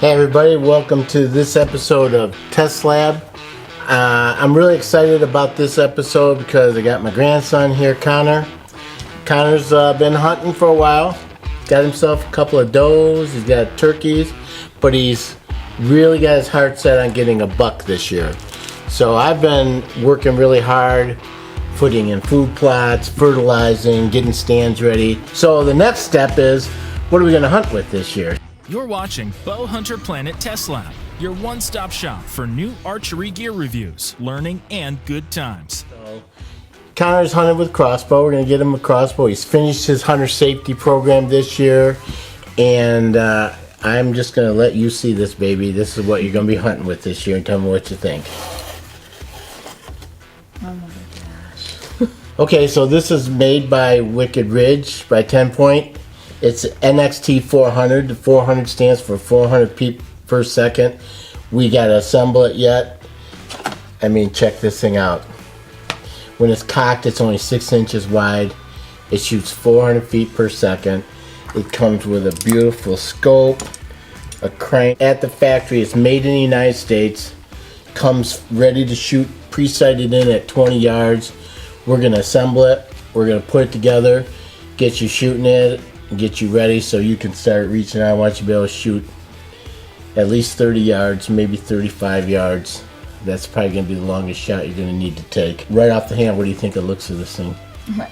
Hey everybody, welcome to this episode of Test Lab. I'm really excited about this episode because I got my grandson here, Connor. Connor's been hunting for a while. Got himself a couple of does, he's got turkeys, but he's really got his heart set on getting a buck this year. So I've been working really hard, putting in food plots, fertilizing, getting stands ready. So the next step is, what are we going to hunt with this year? You're watching BowHunterPlanet Test Lab, your one-stop shop for new archery gear reviews, learning, and good times. So, Connor's hunted with crossbow. We're going to get him a crossbow. He's finished his hunter safety program this year, and I'm just going to let you see this baby. This is what you're going to be hunting with this year, and tell me what you think. Oh my gosh. Okay, so this is made by Ridge by TenPoint. It's NXT 400. The 400 stands for 400 feet per second. We gotta assemble it yet. I mean, check this thing out. When it's cocked, it's only 6 inches wide. It shoots 400 feet per second. It comes with a beautiful scope, a crank. At the factory, it's made in the United States. Comes ready to shoot, pre-sighted in at 20 yards. We're gonna assemble it. We're gonna put it together, get you shooting it, and get you ready so you can start reaching out. I want you to be able to shoot at least 30 yards, maybe 35 yards. That's probably going to be the longest shot you're going to need to take. Right off the hand, what do you think of the looks of this thing?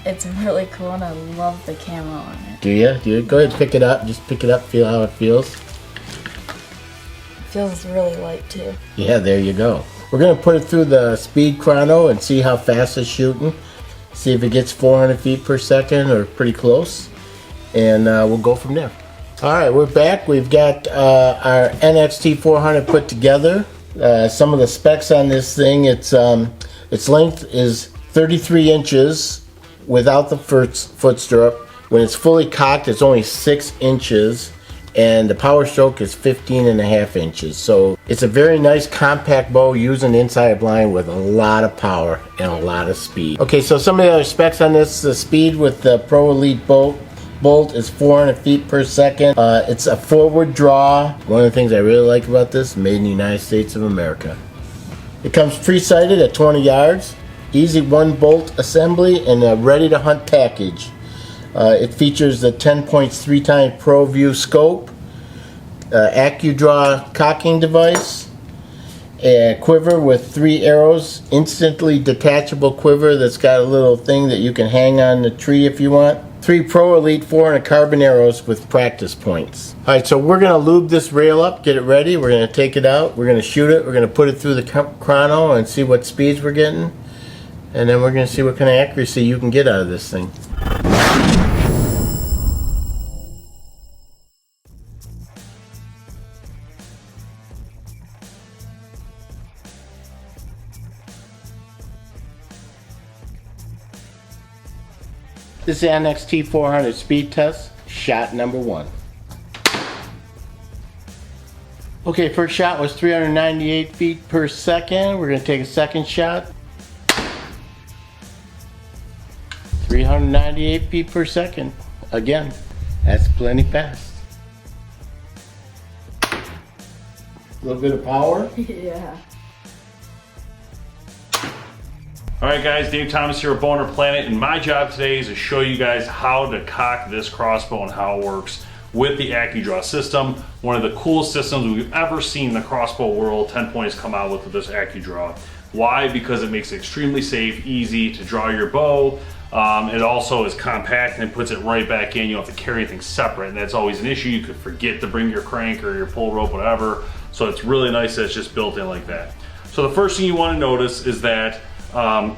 It's really cool and I love the camo on it. Do you? Go ahead and pick it up. Just pick it up, feel how it feels. It feels really light too. Yeah, there you go. We're going to put it through the speed chrono and see how fast it's shooting. See if it gets 400 feet per second or pretty close. And we'll go from there. All right, we're back. We've got our NXT 400 put together. Some of the specs on this thing, its length is 33 inches without the foot stirrup. When it's fully cocked, it's only 6 inches, and the power stroke is 15.5 inches. So it's a very nice compact bow using inside blind with a lot of power and a lot of speed. Okay, so some of the other specs on this, the speed with the Pro Elite bolt is 400 feet per second. It's a forward draw. One of the things I really like about this, made in the United States of America. It comes pre-sighted at 20 yards, easy one bolt assembly, and a ready to hunt package. It features the TenPoint 3x Pro View scope, ACUdraw cocking device, a quiver with 3 arrows, instantly detachable quiver that's got a little thing that you can hang on the tree if you want. 3 Pro Elite 400 carbon arrows with practice points. Alright, so we're going to lube this rail up, get it ready. We're going to take it out, we're going to shoot it, we're going to put it through the chrono and see what speeds we're getting. And then we're going to see what kind of accuracy you can get out of this thing. This is the NXT 400 speed test, shot number 1. Okay, first shot was 398 feet per second. We're going to take a second shot. 398 feet per second. Again, that's plenty fast. A little bit of power. Yeah. Alright guys, Dave Thomas here at BowHunterPlanet, and my job today is to show you guys how to cock this crossbow and how it works with the ACUdraw system. One of the coolest systems we've ever seen in the crossbow world. TenPoint has come out with this ACUdraw. Why? Because it makes it extremely safe, easy to draw your bow. It also is compact and it puts it right back in. You don't have to carry anything separate, and that's always an issue. You could forget to bring your crank or your pull rope, whatever. So it's really nice that it's just built in like that. So the first thing you want to notice is that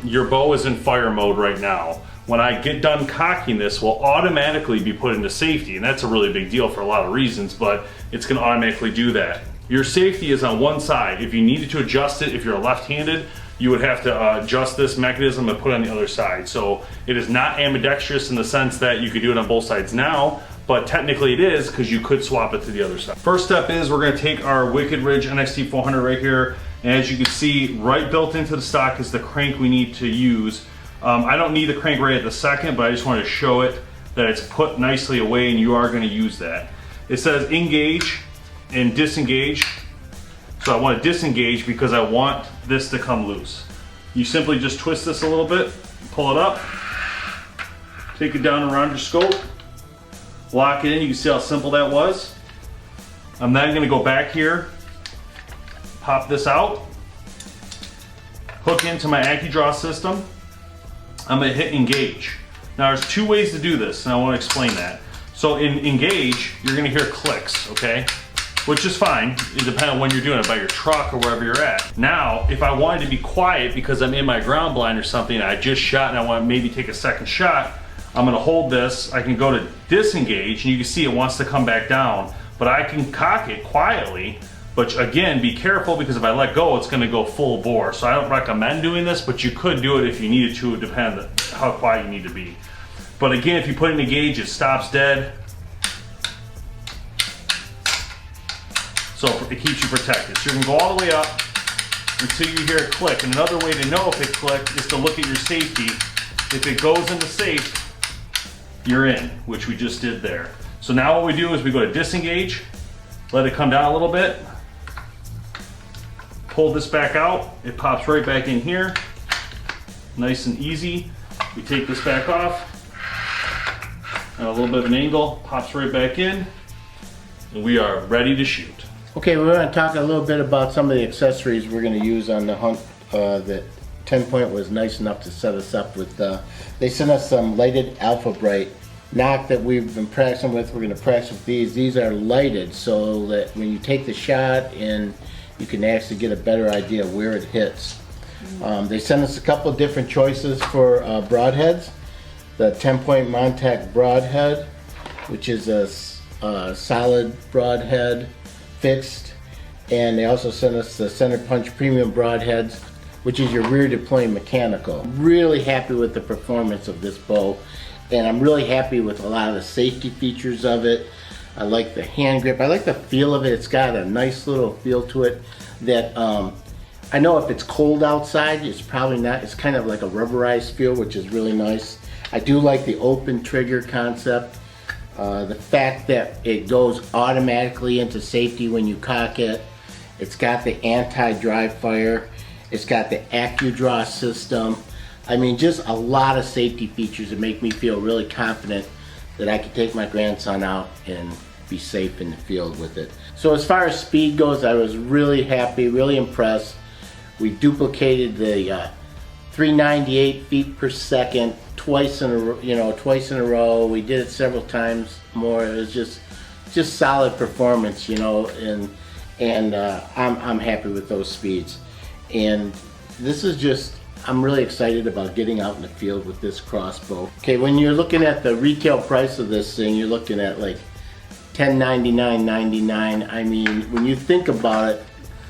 your bow is in fire mode right now. When I get done cocking this, will automatically be put into safety, and that's a really big deal for a lot of reasons, but it's going to automatically do that. Your safety is on one side. If you needed to adjust it, if you're left-handed, you would have to adjust this mechanism and put it on the other side. So it is not ambidextrous in the sense that you could do it on both sides now, but technically it is, because you could swap it to the other side. First step is we're going to take our Ridge NXT 400 right here, and as you can see, right built into the stock is the crank we need to use. I don't need the crank right at the second, but I just wanted to show it that it's put nicely away and you are going to use that. It says engage, and disengage. So I want to disengage because I want this to come loose. You simply just twist this a little bit, pull it up, take it down around your scope, lock it in. You can see how simple that was. I'm then going to go back here, pop this out, hook into my ACUdraw system. I'm going to hit engage. Now there's two ways to do this, and I want to explain that. So in engage, you're going to hear clicks, okay? Which is fine. It depends on when you're doing it, by your truck or wherever you're at. Now, if I wanted to be quiet because I'm in my ground blind or something, I just shot and I want to maybe take a second shot, I'm going to hold this. I can go to disengage, and you can see it wants to come back down, but I can cock it quietly. But again, be careful, because if I let go, it's going to go full bore. So I don't recommend doing this, but you could do it if you needed to, depending on how quiet you need to be. But again, if you put it in engage, it stops dead. So it keeps you protected. So you can go all the way up until you hear it click. And another way to know if it clicked is to look at your safety. If it goes into safe, you're in, which we just did there. So now what we do is we go to disengage, let it come down a little bit, pull this back out, it pops right back in here, nice and easy. We take this back off, and a little bit of an angle, pops right back in, and we are ready to shoot. Okay, we're going to talk a little bit about some of the accessories we're going to use on the hunt that TenPoint was nice enough to set us up with. They sent us some lighted Alpha Bright knock that we've been practicing with. We're going to practice with these. These are lighted so that when you take the shot, and you can actually get a better idea of where it hits. They sent us a couple of different choices for broadheads. The TenPoint Montac broadhead, which is a solid broadhead, fixed, and they also sent us the Center Punch Premium broadheads, which is your rear deploying mechanical. Really happy with the performance of this bow, and I'm really happy with a lot of the safety features of it. I like the hand grip. I like the feel of it. It's got a nice little feel to it that I know if it's cold outside, it's probably not. It's kind of like a rubberized feel, which is really nice. I do like the open trigger concept. The fact that it goes automatically into safety when you cock it. It's got the anti-dry fire. It's got the ACUdraw system. I mean, just a lot of safety features that make me feel really confident that I can take my grandson out and be safe in the field with it. So as far as speed goes, I was really happy, really impressed. We duplicated the 398 feet per second twice in a row. We did it several times more. It was just solid performance, and I'm happy with those speeds. And this is just, I'm really excited about getting out in the field with this crossbow. Okay, when you're looking at the retail price of this thing, you're looking at like $1099.99. I mean, when you think about it,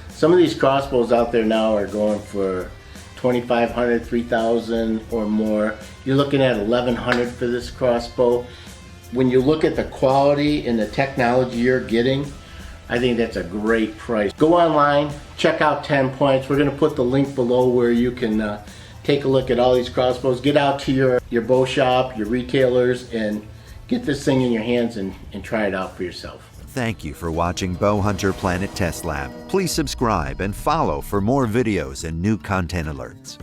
some of these crossbows out there now are going for $2,500, $3,000 or more. You're looking at $1,100 for this crossbow. When you look at the quality and the technology you're getting, I think that's a great price. Go online, check out TenPoint. We're going to put the link below where you can take a look at all these crossbows. Get out to your bow shop, your retailers, and get this thing in your hands and try it out for yourself. Thank you for watching BowHunterPlanet Test Lab. Please subscribe and follow for more videos and new content alerts.